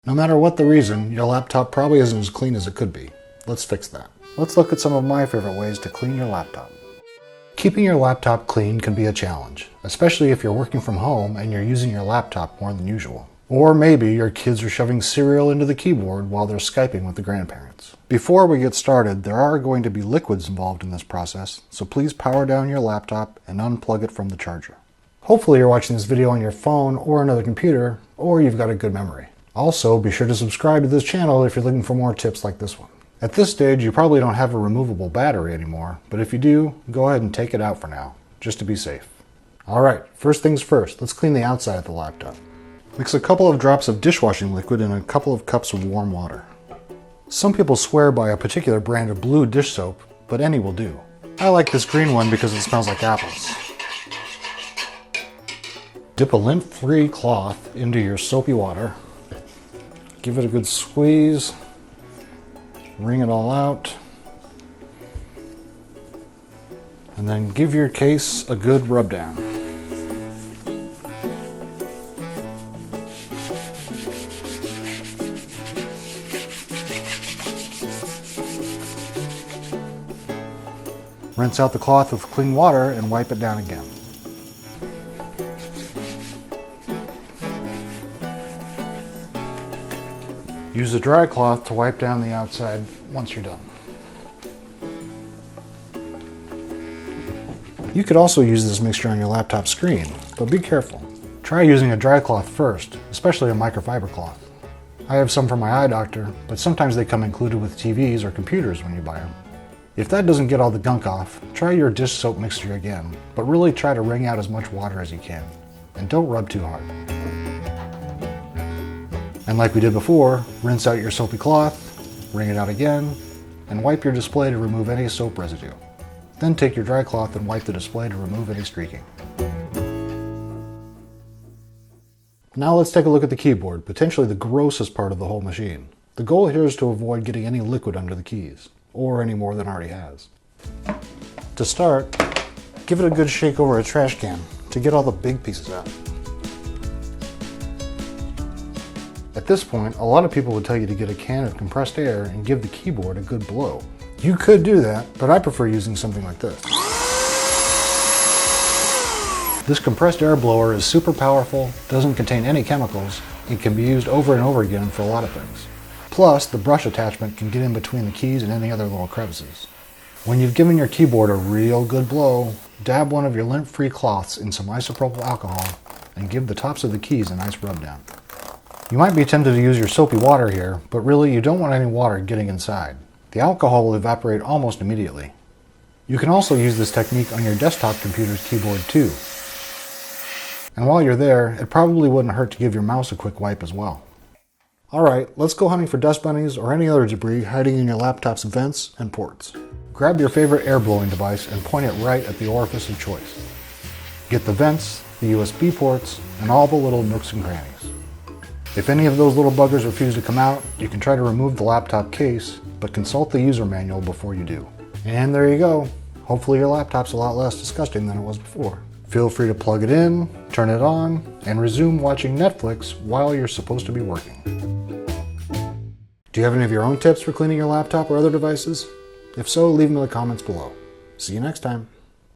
No matter what the reason, your laptop probably isn't as clean as it could be. Let's fix that. Let's look at some of my favorite ways to clean your laptop. Keeping your laptop clean can be a challenge, especially if you're working from home and you're using your laptop more than usual. Or maybe your kids are shoving cereal into the keyboard while they're Skyping with the grandparents. Before we get started, there are going to be liquids involved in this process, so please power down your laptop and unplug it from the charger. Hopefully you're watching this video on your phone or another computer, or you've got a good memory. Also, be sure to subscribe to this channel if you're looking for more tips like this one. At this stage, you probably don't have a removable battery anymore, but if you do, go ahead and take it out for now, just to be safe. Alright, first things first, let's clean the outside of the laptop. Mix a couple of drops of dishwashing liquid in a couple of cups of warm water. Some people swear by a particular brand of blue dish soap, but any will do. I like this green one because it smells like apples. Dip a lint-free cloth into your soapy water. Give it a good squeeze. Wring it all out. And then give your case a good rub down. Rinse out the cloth with clean water and wipe it down again. Use a dry cloth to wipe down the outside once you're done. You could also use this mixture on your laptop screen, but be careful. Try using a dry cloth first, especially a microfiber cloth. I have some from my eye doctor, but sometimes they come included with TVs or computers when you buy them. If that doesn't get all the gunk off, try your dish soap mixture again, but really try to wring out as much water as you can. And don't rub too hard. And like we did before, rinse out your soapy cloth, wring it out again, and wipe your display to remove any soap residue. Then take your dry cloth and wipe the display to remove any streaking. Now let's take a look at the keyboard, potentially the grossest part of the whole machine. The goal here is to avoid getting any liquid under the keys, or any more than already has. To start, give it a good shake over a trash can to get all the big pieces out. At this point, a lot of people would tell you to get a can of compressed air and give the keyboard a good blow. You could do that, but I prefer using something like this. This compressed air blower is super powerful, doesn't contain any chemicals, and can be used over and over again for a lot of things. Plus, the brush attachment can get in between the keys and any other little crevices. When you've given your keyboard a real good blow, dab one of your lint-free cloths in some isopropyl alcohol and give the tops of the keys a nice rub down. You might be tempted to use your soapy water here, but really you don't want any water getting inside. The alcohol will evaporate almost immediately. You can also use this technique on your desktop computer's keyboard too. And while you're there, it probably wouldn't hurt to give your mouse a quick wipe as well. Alright, let's go hunting for dust bunnies or any other debris hiding in your laptop's vents and ports. Grab your favorite air blowing device and point it right at the orifice of choice. Get the vents, the USB ports, and all the little nooks and crannies. If any of those little buggers refuse to come out, you can try to remove the laptop case, but consult the user manual before you do. And there you go. Hopefully your laptop's a lot less disgusting than it was before. Feel free to plug it in, turn it on, and resume watching Netflix while you're supposed to be working. Do you have any of your own tips for cleaning your laptop or other devices? If so, leave them in the comments below. See you next time.